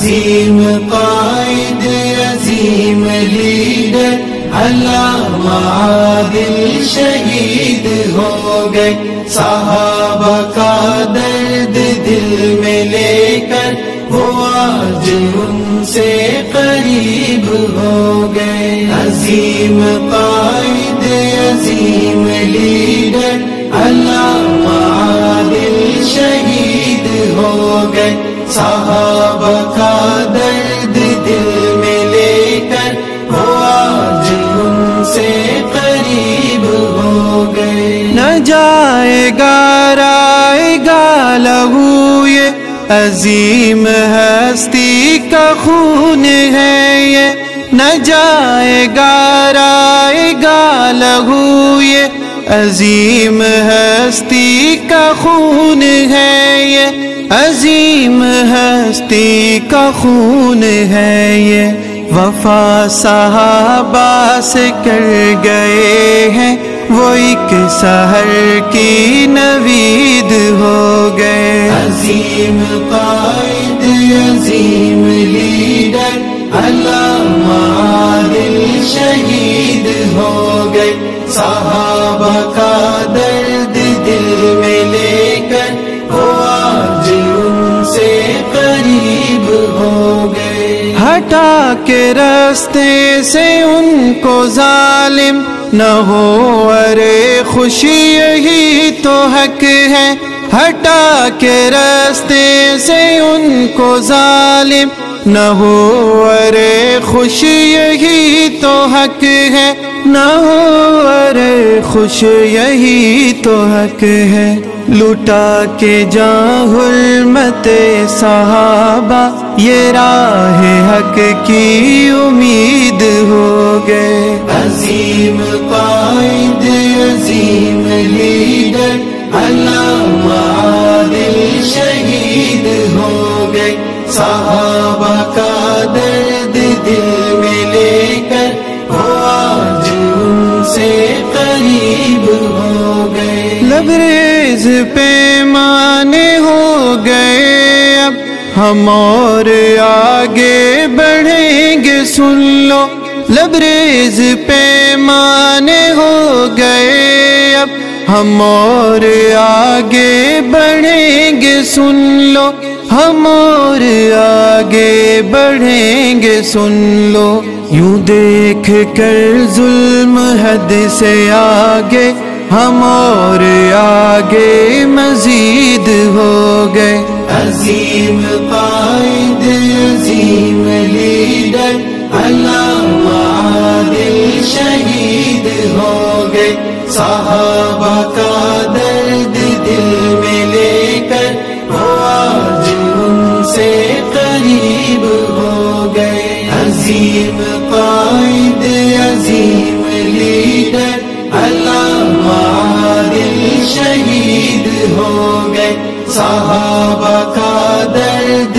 عظیم قائد عظیم leader علامہ عادل شہید ہو گئے، صحابہ کا درد دل میں لے کر وہ آج ان سے قریب ہو گئے۔ عظیم قائد عظیم لیڈر علامہ عادل شہید ہو گئے، صحابہ کا درد دل میں لے کر وہ آج ان سے قریب ہو گئے۔ نہ جائے گا رائے گا لہو یہ عظیم ہستی کا خون ہے یہ، نہ جائے گا رائے گا لہو یہ عظیم ہستی کا خون ہے یہ، عظیم ہستی کا خون ہے یہ۔ وفا صحابہ سے کر گئے ہیں وہ ایک سحر کی نوید ہو گئے۔ عظیم قائد عظیم لیڈر علامہ عادل شہید ہو گئے، صحابہ کا درد دل میں لے کر وہ آج ان سے قریب ہو گئے۔ ہٹا کے راستے سے ان کو ظالم نہ ہو، ارے خوشی یہی تو حق ہے۔ ہٹا کے راستے سے ان کو ظالم نہ ہو، ارے خوشی یہی تو حق ہے، نہ ہو ارے خوش یہی تو حق ہے۔ لٹا کے جاں حرمت صحابہ یہ راہ حق کی امید ہو گئے۔ عظیم قائد عظیم لیڈر علامہ عادل شہید ہو گئے، صحابہ کا درد دل میں لے کر وہ آج ان سے قریب ہو گئے۔ لبریز پیمانے ہو گئے اب ہم اور آگے بڑھیں گے سن لو، لبریز پیمانے ہو گئے اب ہم اور آگے بڑھیں گے سن لو، ہم اور آگے بڑھیں گے سن لو۔ یوں دیکھ کر ظلم حد سے آگے ہم اور آگے مزید ہو گئے۔ عظیم قائد عظیم لیڈر علامہ عادل شہید ہو گئے، صحابہ کا درد دل میں لے کر وہ آج ان سے قریب ہو گئے۔ عظیم قائد عظیم لیڈر علامہ عادل شہید ہو گئے، صحابہ کا درد